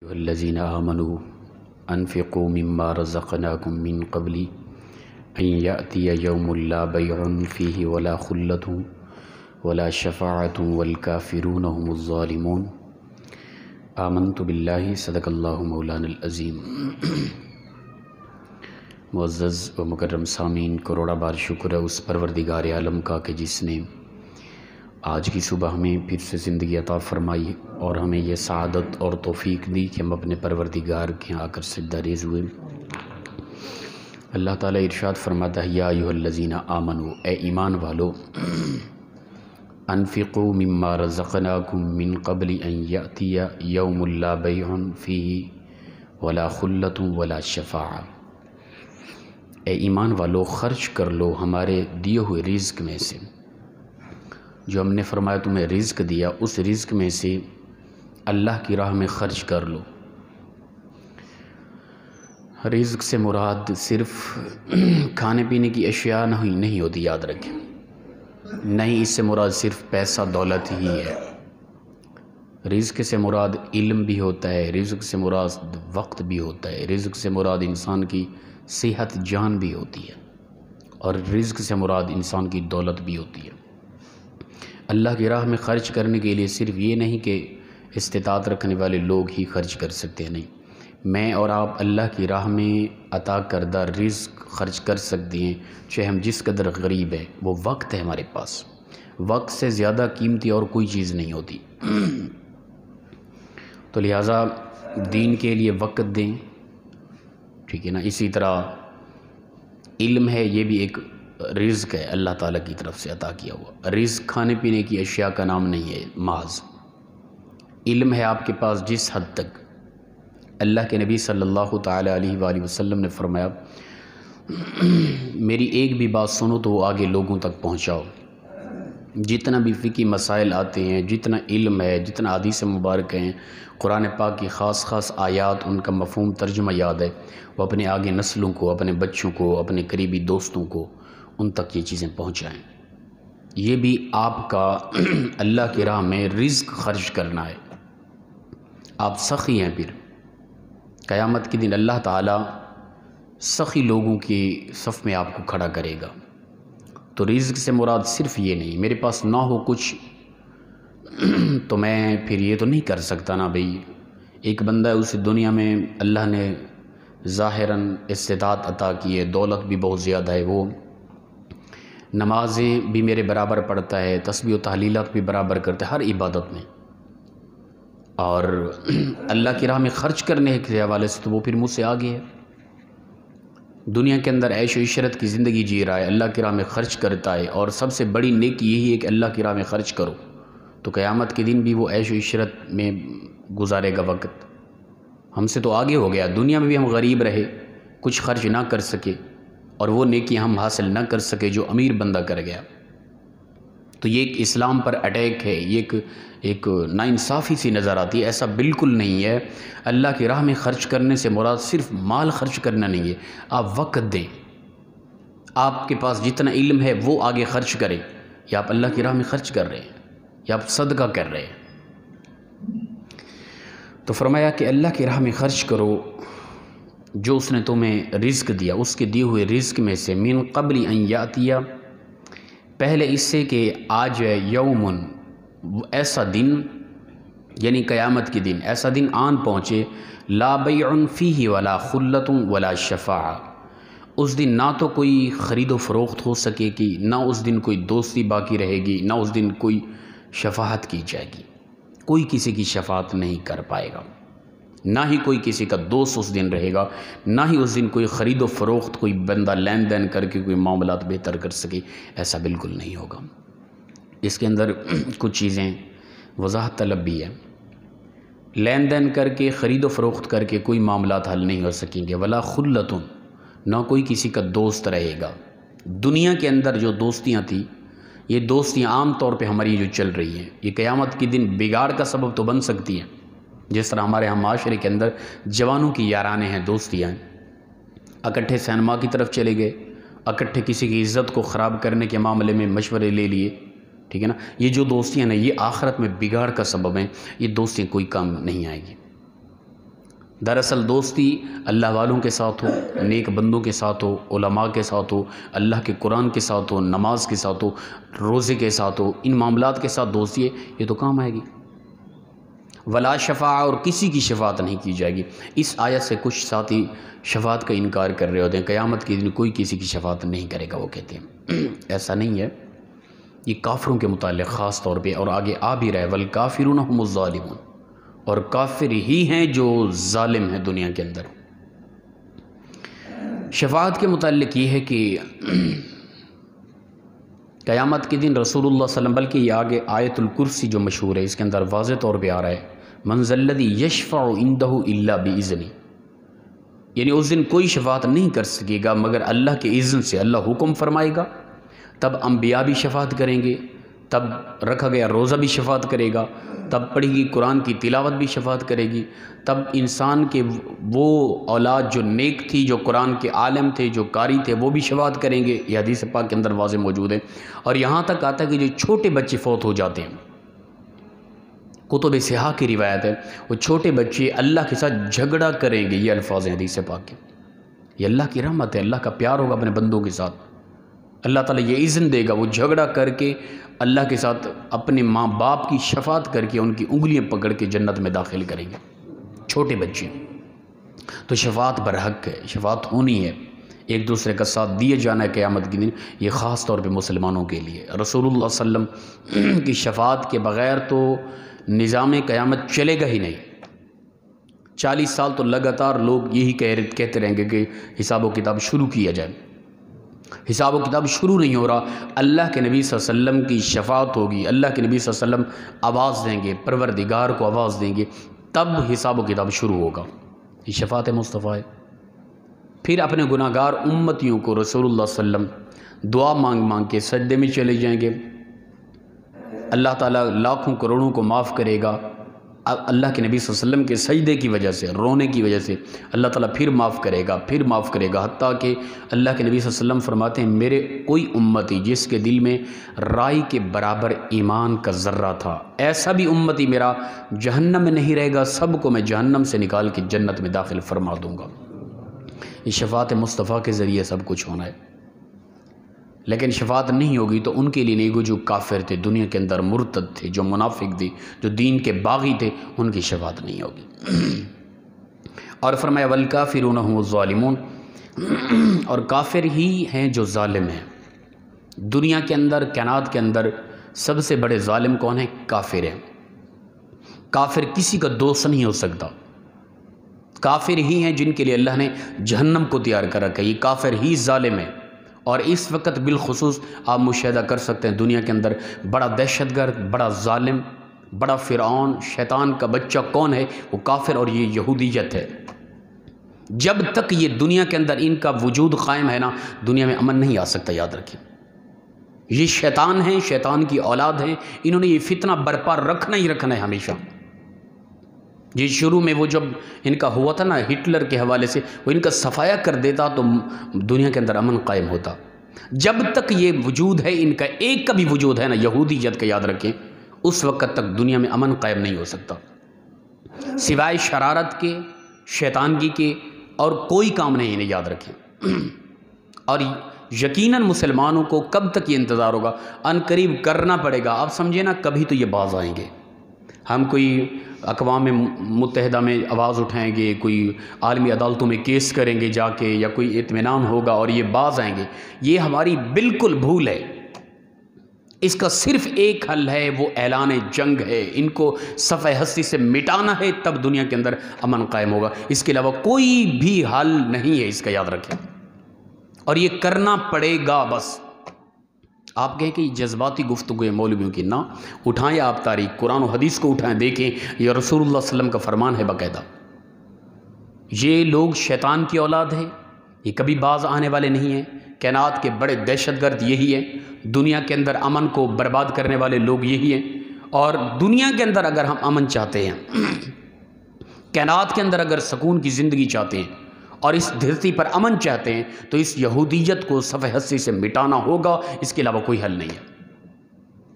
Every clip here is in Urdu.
الذين آمنوا أنفقوا مما رزقناكم من قبل أن يأتي يوم لا بيع فيه ولا خلة ولا شفاعة والكافرون هم الظالمون آمنت بالله صدق اللہ مولانا العظیم۔ معزز و مکرم سامعین، کروڑا بار شکر ہے اس پروردگار عالم کا کہ جس نے آج کی صبح ہمیں پھر سے زندگی عطا فرمائی اور ہمیں یہ سعادت اور توفیق دی کہ ہم اپنے پروردگار کے آ کر سجدہ ریز ہوئے۔ اللہ تعالیٰ ارشاد فرماتا ہے، یا ایھا الذین آمنوا، اے ایمان والو، انفقوا مما رزقناکم من قبل ان یأتی یوم لا بیع فیہ ولا خلۃ ولا شفاعہ۔ اے ایمان والو، خرچ کر لو ہمارے دیے ہوئے رزق میں سے، جو ہم نے فرمایا تمہیں رزق دیا، اس رزق میں سے اللہ کی راہ میں خرچ کر لو۔ رزق سے مراد صرف کھانے پینے کی اشیاء نہیں ہوتی، یاد رکھیں، نہیں، اس سے مراد صرف پیسہ دولت ہی ہے۔ رزق سے مراد علم بھی ہوتا ہے، رزق سے مراد وقت بھی ہوتا ہے، رزق سے مراد انسان کی صحت جان بھی ہوتی ہے، اور رزق سے مراد انسان کی دولت بھی ہوتی ہے۔ اللہ کی راہ میں خرچ کرنے کے لیے صرف یہ نہیں کہ استطاعت رکھنے والے لوگ ہی خرچ کر سکتے ہیں، نہیں، میں اور آپ اللہ کی راہ میں عطا کردہ رزق خرچ کر سکتے ہیں، چاہے ہم جس قدر غریب ہیں۔ وہ وقت ہے ہمارے پاس، وقت سے زیادہ قیمتی اور کوئی چیز نہیں ہوتی، تو لہٰذا دین کے لیے وقت دیں، ٹھیک ہے نا۔ اسی طرح علم ہے، یہ بھی ایک رزق ہے اللہ تعالیٰ کی طرف سے عطا کیا ہوا۔ رزق کھانے پینے کی اشیاء کا نام نہیں ہے، محض علم ہے آپ کے پاس۔ جس حد تک اللہ کے نبی صلی اللہ تعالیٰ علیہ وآلہ وسلم نے فرمایا، میری ایک بھی بات سنو تو وہ آگے لوگوں تک پہنچاؤ۔ جتنا بھی فقہی مسائل آتے ہیں، جتنا علم ہے، جتنا حدیث مبارک ہیں، قرآن پاک کی خاص خاص آیات، ان کا مفہوم ترجمہ یاد ہے، وہ اپنے آگے نسلوں کو، اپنے بچوں کو، اپنے قریبی دوستوں کو، ان تک یہ چیزیں پہنچائیں۔ یہ بھی آپ کا اللہ کی راہ میں رزق خرچ کرنا ہے۔ آپ سخی ہیں، پھر قیامت کے دن اللہ تعالیٰ سخی لوگوں کی صف میں آپ کو کھڑا کرے گا۔ تو رزق سے مراد صرف یہ نہیں، میرے پاس نہ ہو کچھ تو میں پھر یہ تو نہیں کر سکتا نا بھئی۔ ایک بندہ ہے، اسے دنیا میں اللہ نے ظاہراً استطاعت عطا کی ہے، دولت بھی بہت زیادہ ہے، وہ نمازیں بھی میرے برابر پڑھتا ہے، تسبیح و تحلیلات بھی برابر کرتا ہے ہر عبادت میں، اور اللہ کی راہ میں خرچ کرنے کے حوالے سے تو وہ پھر مجھ سے آگے ہے۔ دنیا کے اندر عیش و عشرت کی زندگی جی رہا ہے، اللہ کی راہ میں خرچ کرتا ہے، اور سب سے بڑی نیکی یہی ہے کہ اللہ کی راہ میں خرچ کرو، تو قیامت کے دن بھی وہ عیش و عشرت میں گزارے گا وقت۔ ہم سے تو آگے ہو گیا، دنیا میں بھی ہم غریب رہے، کچھ خرچ نہ کر سکے، اور وہ نیکی ہم حاصل نہ کر سکے جو امیر بندہ کر گیا۔ تو یہ ایک اسلام پر اٹیک ہے، یہ ایک ناانصافی سی نظر آتی ہے۔ ایسا بالکل نہیں ہے۔ اللہ کی راہ میں خرچ کرنے سے مراد صرف مال خرچ کرنا نہیں ہے، آپ وقت دیں، آپ کے پاس جتنا علم ہے وہ آگے خرچ کریں، یا آپ اللہ کی راہ میں خرچ کر رہے ہیں، یا آپ صدقہ کر رہے ہیں۔ تو فرمایا کہ اللہ کی راہ میں خرچ کرو، جو اس نے تمہیں رزق دیا، اس کے دیے ہوئے رزق میں سے، من قبل ان یاتیا، پہلے اس سے کہ آ جائے، یومن، ایسا دن، یعنی قیامت کے دن، ایسا دن آن پہنچے، لا بیع فیہ ولا خلۃ ولا شفاعہ، اس دن نہ تو کوئی خرید و فروخت ہو سکے گی، نہ اس دن کوئی دوستی باقی رہے گی، نہ اس دن کوئی شفاعت کی جائے گی، کوئی کسی کی شفاعت نہیں کر پائے گا، نہ ہی کوئی کسی کا دوست اس دن رہے گا، نہ ہی اس دن کوئی خرید و فروخت، کوئی بندہ لین دین کر کے کوئی معاملات بہتر کر سکے، ایسا بالکل نہیں ہوگا۔ اس کے اندر کچھ چیزیں وضاحت طلب بھی ہے۔ لین دین کر کے، خرید و فروخت کر کے کوئی معاملات حل نہیں ہو سکیں گے، ولا خلۃ، نہ کوئی کسی کا دوست رہے گا۔ دنیا کے اندر جو دوستیاں تھیں، یہ دوستیاں عام طور پہ ہماری جو چل رہی ہیں، یہ قیامت کے دن بگاڑ کا سبب تو بن سکتی ہیں۔ جس طرح ہمارے ہم معاشرے کے اندر جوانوں کی یارانے ہیں، دوستیاں ہیں، اکٹھے سینما کی طرف چلے گئے، اکٹھے کسی کی عزت کو خراب کرنے کے معاملے میں مشورے لے لیے، ٹھیک ہے نا۔ یہ جو دوستیاں ہیں، یہ آخرت میں بگاڑ کا سبب ہیں، یہ دوستیاں کوئی کام نہیں آئے گی۔ دراصل دوستی اللہ والوں کے ساتھ ہو، نیک بندوں کے ساتھ ہو، علماء کے ساتھ ہو، اللہ کے قرآن کے ساتھ ہو، نماز کے ساتھ ہو، روزے کے ساتھ ہو، ان معاملات کے ساتھ دوستی ہے، یہ تو کام آئے گی۔ ولا شفاع، اور کسی کی شفاعت نہیں کی جائے گی۔ اس آیت سے کچھ ساتھی شفاعت کا انکار کر رہے ہوتے ہیں، قیامت کے دن کوئی کسی کی شفاعت نہیں کرے گا، وہ کہتے ہیں ایسا نہیں ہے، یہ کافروں کے متعلق خاص طور پہ، اور آگے آ بھی رہے والکافرون هم الظالمون، اور کافر ہی ہیں جو ظالم ہیں دنیا کے اندر۔ شفاعت کے متعلق یہ ہے کہ قیامت کے دن رسول اللہ صلی اللہ علیہ وسلم، بلکہ یہ آگے آیت الکرسی جو مشہور ہے، اس کے اندر واضح طور پہ آ رہا ہے من ذا الذی یشفع عندہ الا باذنہ، یعنی اس دن کوئی شفاعت نہیں کر سکے گا مگر اللہ کے اذن سے، اللہ حکم فرمائے گا، تب انبیاء بھی شفاعت کریں گے، تب رکھا گیا روزہ بھی شفاعت کرے گا، تب پڑھی گی قرآن کی تلاوت بھی شفاعت کرے گی، تب انسان کے وہ اولاد جو نیک تھی، جو قرآن کے عالم تھے، جو قاری تھے، وہ بھی شفاعت کریں گے۔ یہ حدیث پاک کے اندر واضح موجود ہے۔ اور یہاں تک آتا ہے کہ جو چھوٹے بچے فوت ہو جاتے ہیں، کتب صحاح کی روایت ہے، وہ چھوٹے بچے اللہ کے ساتھ جھگڑا کریں گے، یہ الفاظ ہیں حدیث پاک کے۔ یہ اللہ کی رحمت ہے، اللہ کا پیار ہوگا اپنے بندوں کے ساتھ، اللہ تعالیٰ یہ اذن دے گا، وہ جھگڑا کر کے اللہ کے ساتھ اپنے ماں باپ کی شفاعت کر کے ان کی انگلیاں پکڑ کے جنت میں داخل کریں گے، چھوٹے بچے۔ تو شفاعت برحق ہے، شفاعت ہونی ہے، ایک دوسرے کا ساتھ دیے جانا ہے قیامت کے دن، یہ خاص طور پہ مسلمانوں کے لیے۔ رسول اللہ صلی اللہ علیہ وسلم کی شفاعت کے بغیر تو نظام قیامت چلے گا ہی نہیں۔ 40 سال تو لگاتار لوگ یہی کہتے رہیں گے کہ حساب و کتاب شروع کیا جائے، حساب و کتاب شروع نہیں ہو رہا۔ اللہ کے نبی صلی اللہ علیہ وسلم کی شفاعت ہوگی، اللہ کے نبی صلی اللہ علیہ وسلم آواز دیں گے، پروردگار کو آواز دیں گے، تب حساب و کتاب شروع ہوگا۔ یہ شفاعت مصطفیٰ ہے۔ پھر اپنے گناہگار امتیوں کو رسول اللہ صلی اللہ علیہ وسلم دعا مانگ مانگ کے سجدے میں چلے جائیں گے، اللہ تعالیٰ لاکھوں کروڑوں کو معاف کرے گا۔ اللہ کے نبی صلی اللہ علیہ وسلم کے سجدے کی وجہ سے، رونے کی وجہ سے اللہ تعالیٰ پھر معاف کرے گا، پھر معاف کرے گا، حتیٰ کہ اللہ کے نبی صلی اللہ علیہ وسلم فرماتے ہیں میرے کوئی امتی جس کے دل میں رائی کے برابر ایمان کا ذرہ تھا، ایسا بھی امتی میرا جہنم میں نہیں رہے گا، سب کو میں جہنم سے نکال کے جنت میں داخل فرما دوں گا۔ یہ شفاعت مصطفیٰ کے ذریعے سب کچھ ہونا ہے۔ لیکن شفاعت نہیں ہوگی تو ان کے لیے نہیں ہوگی، جو کافر تھے، دنیا کے اندر مرتد تھے، جو منافق تھے، جو دین کے باغی تھے، ان کی شفاعت نہیں ہوگی۔ اور فرمایا والکافرون هم الظالمون، اور کافر ہی ہیں جو ظالم ہیں۔ دنیا کے اندر، کائنات کے اندر سب سے بڑے ظالم کون ہیں؟ کافر ہیں۔ کافر کسی کا دوست نہیں ہو سکتا، کافر ہی ہیں جن کے لیے اللہ نے جہنم کو تیار کر رکھا ہے، یہ کافر ہی ظالم ہے۔ اور اس وقت بالخصوص آپ مشاہدہ کر سکتے ہیں دنیا کے اندر بڑا دہشت گرد، بڑا ظالم، بڑا فرعون، شیطان کا بچہ کون ہے؟ وہ کافر اور یہ یہودیت ہے۔ جب تک یہ دنیا کے اندر ان کا وجود قائم ہے نا، دنیا میں امن نہیں آ سکتا، یاد رکھیں۔ یہ شیطان ہیں، شیطان کی اولاد ہیں، انہوں نے یہ فتنہ برپا رکھنا ہی رکھنا ہے ہمیشہ۔ یہ شروع میں وہ جب ان کا ہوا تھا نا ہٹلر کے حوالے سے، وہ ان کا صفایا کر دیتا تو دنیا کے اندر امن قائم ہوتا۔ جب تک یہ وجود ہے، ان کا ایک کا بھی وجود ہے نا یہودیت کا، یاد رکھیں، اس وقت تک دنیا میں امن قائم نہیں ہو سکتا، سوائے شرارت کے، شیطانگی کے، اور کوئی کام نہیں، انہیں یاد رکھیں۔ اور یقیناً مسلمانوں کو کب تک یہ انتظار ہوگا؟ ان قریب کرنا پڑے گا۔ آپ سمجھے نا، کبھی تو یہ باز آئیں گے۔ ہم کوئی اقوام متحدہ میں آواز اٹھائیں گے، کوئی عالمی عدالتوں میں کیس کریں گے جا کے، یا کوئی اطمینان ہوگا اور یہ باز آئیں گے، یہ ہماری بالکل بھول ہے۔ اس کا صرف ایک حل ہے، وہ اعلان جنگ ہے، ان کو صفحہ ہستی سے مٹانا ہے، تب دنیا کے اندر امن قائم ہوگا۔ اس کے علاوہ کوئی بھی حل نہیں ہے، اس کا یاد رکھیں، اور یہ کرنا پڑے گا بس۔ آپ کہیں کہ جذباتی گفتگو ہے مولویوں کی، نہ اٹھائیں آپ تاریخ، قرآن و حدیث کو اٹھائیں، دیکھیں یہ رسول اللہ صلی اللہ علیہ وسلم کا فرمان ہے باقاعدہ۔ یہ لوگ شیطان کی اولاد ہیں، یہ کبھی باز آنے والے نہیں ہیں، کائنات کے بڑے دہشت گرد یہی ہیں، دنیا کے اندر امن کو برباد کرنے والے لوگ یہی ہیں۔ اور دنیا کے اندر اگر ہم امن چاہتے ہیں، کائنات کے اندر اگر سکون کی زندگی چاہتے ہیں، اور اس دھرتی پر امن چاہتے ہیں، تو اس یہودیت کو صفحہ ہستی سے مٹانا ہوگا، اس کے علاوہ کوئی حل نہیں ہے۔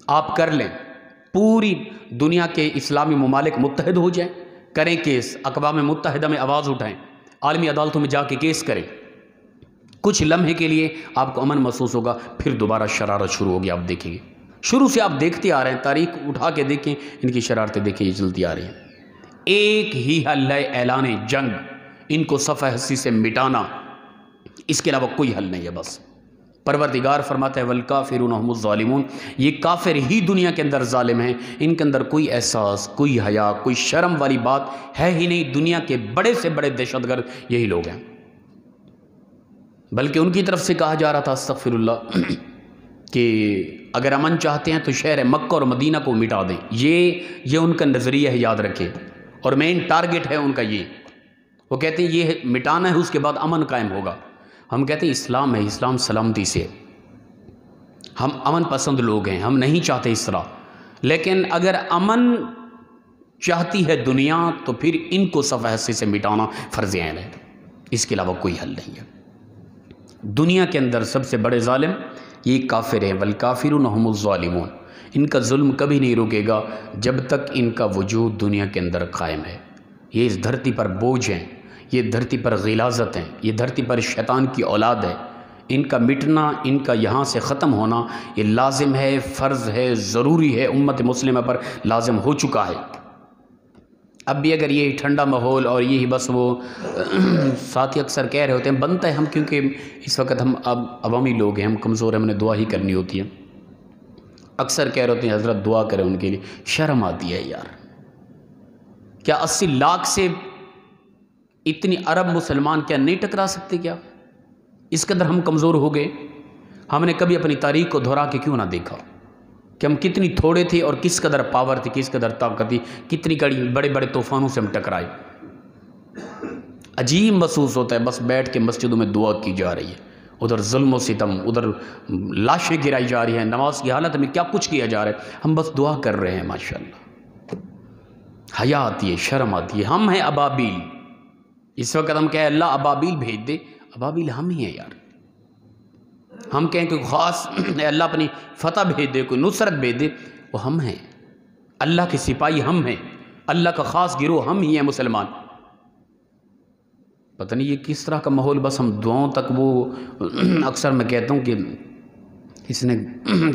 آپ کر لیں، پوری دنیا کے اسلامی ممالک متحد ہو جائیں، کریں کیس، اقوام متحدہ میں آواز اٹھائیں، عالمی عدالتوں میں جا کے کیس کریں، کچھ لمحے کے لیے آپ کو امن محسوس ہوگا، پھر دوبارہ شرارت شروع ہوگی. آپ دیکھیں گے شروع سے آپ دیکھتے آ رہے ہیں، تاریخ اٹھا کے دیکھیں، ان کی شرارتیں دیکھیں، یہ چلتی آ رہی ہیں. ایک ہی حل ہے اعلان جنگ، ان کو صفحہ ہستی سے مٹانا، اس کے علاوہ کوئی حل نہیں ہے. بس پروردگار فرماتا ہے والکافرون هم الظالمون، یہ کافر ہی دنیا کے اندر ظالم ہیں، ان کے اندر کوئی احساس، کوئی حیا، کوئی شرم والی بات ہے ہی نہیں. دنیا کے بڑے سے بڑے دہشت گرد یہی لوگ ہیں. بلکہ ان کی طرف سے کہا جا رہا تھا استغفر اللہ کہ اگر امن چاہتے ہیں تو شہر مکہ اور مدینہ کو مٹا دیں. یہ ان کا نظریہ ہے، یاد رکھیں، اور مین ٹارگٹ ہے ان کا یہ. وہ کہتے ہیں یہ مٹانا ہے، اس کے بعد امن قائم ہوگا. ہم کہتے ہیں اسلام ہے، اسلام سلامتی سے، ہم امن پسند لوگ ہیں، ہم نہیں چاہتے اس طرح. لیکن اگر امن چاہتی ہے دنیا تو پھر ان کو صفحہ ہستی سے مٹانا فرض عین ہے، اس کے علاوہ کوئی حل نہیں ہے. دنیا کے اندر سب سے بڑے ظالم یہ کافر ہیں، والکافرون هم الظالمون. ان کا ظلم کبھی نہیں رکے گا جب تک ان کا وجود دنیا کے اندر قائم ہے. یہ اس دھرتی پر بوجھ ہیں، یہ دھرتی پر غلاظت ہیں، یہ دھرتی پر شیطان کی اولاد ہے. ان کا مٹنا، ان کا یہاں سے ختم ہونا یہ لازم ہے، فرض ہے، ضروری ہے، امت مسلمہ پر لازم ہو چکا ہے. اب بھی اگر یہ ٹھنڈا ماحول اور یہی بس وہ ساتھی اکثر کہہ رہے ہوتے ہیں بنتا ہے، ہم کیونکہ اس وقت ہم اب عوامی لوگ ہیں، ہم کمزور ہیں، ہم نے دعا ہی کرنی ہوتی ہے. اکثر کہہ رہے ہوتے ہیں حضرت دعا کریں ان کے لیے. شرم آتی ہے یار، کیا 80 لاکھ سے اتنی عرب مسلمان کیا نہیں ٹکرا سکتے؟ کیا اس قدر ہم کمزور ہو گئے؟ ہم نے کبھی اپنی تاریخ کو دہرا کے کیوں نہ دیکھا کہ ہم کتنی تھوڑے تھے اور کس قدر پاور تھی، کس قدر طاقت تھی، کتنی بڑے بڑے طوفانوں سے ہم ٹکرائے. عجیب محسوس ہوتا ہے بس بیٹھ کے مسجدوں میں دعا کی جا رہی ہے، ادھر ظلم و ستم، ادھر لاشیں گرائی جا رہی ہیں، نماز کی حالت میں کیا کچھ کیا جا رہا ہے، ہم بس دعا کر رہے ہیں. ماشاءاللہ حیا آتی ہے، شرم آتی ہے. ہم ہیں ابابیل. اس وقت ہم کہیں اللہ ابابیل بھیج دے، ابابیل ہم ہی ہیں یار. ہم کہیں کہ خاص اللہ اپنی فتح بھیج دے، کوئی نصرت بھیج دے، وہ ہم ہیں. اللہ کے سپاہی ہم ہیں، اللہ کا خاص گروہ ہم ہی ہیں مسلمان. پتہ نہیں یہ کس طرح کا ماحول، بس ہم دعاؤں تک. وہ اکثر میں کہتا ہوں کہ اس نے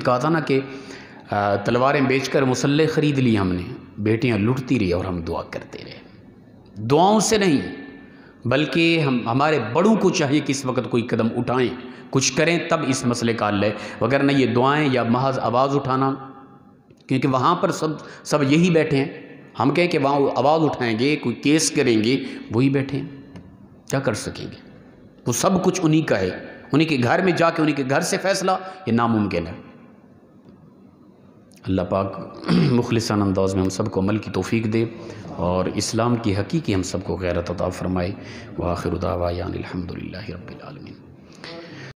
کہا تھا نا کہ تلواریں بیچ کر مسلح خرید لی ہم نے، بیٹیاں لٹتی رہی اور ہم دعا کرتے رہے. دعاؤں سے نہیں بلکہ ہمارے بڑوں کو چاہیے کہ اس وقت کوئی قدم اٹھائیں، کچھ کریں، تب اس مسئلے کا حل ہے. وگرنہ یہ دعائیں یا محض آواز اٹھانا، کیونکہ وہاں پر سب یہی بیٹھے ہیں. ہم کہیں کہ وہاں آواز اٹھائیں گے، کوئی کیس کریں گے، وہی بیٹھے ہیں، کیا کر سکیں گے؟ وہ سب کچھ انہی کا ہے. انہی کے گھر میں جا کے انہی کے گھر سے فیصلہ یہ ناممکن ہے. اللہ پاک مخلصانہ انداز میں ہم سب کو عمل کی توفیق دے اور اسلام کی حقیقی ہم سب کو غیرت عطا فرمائے. وآخر دعوانا الحمدللہ رب العالمین.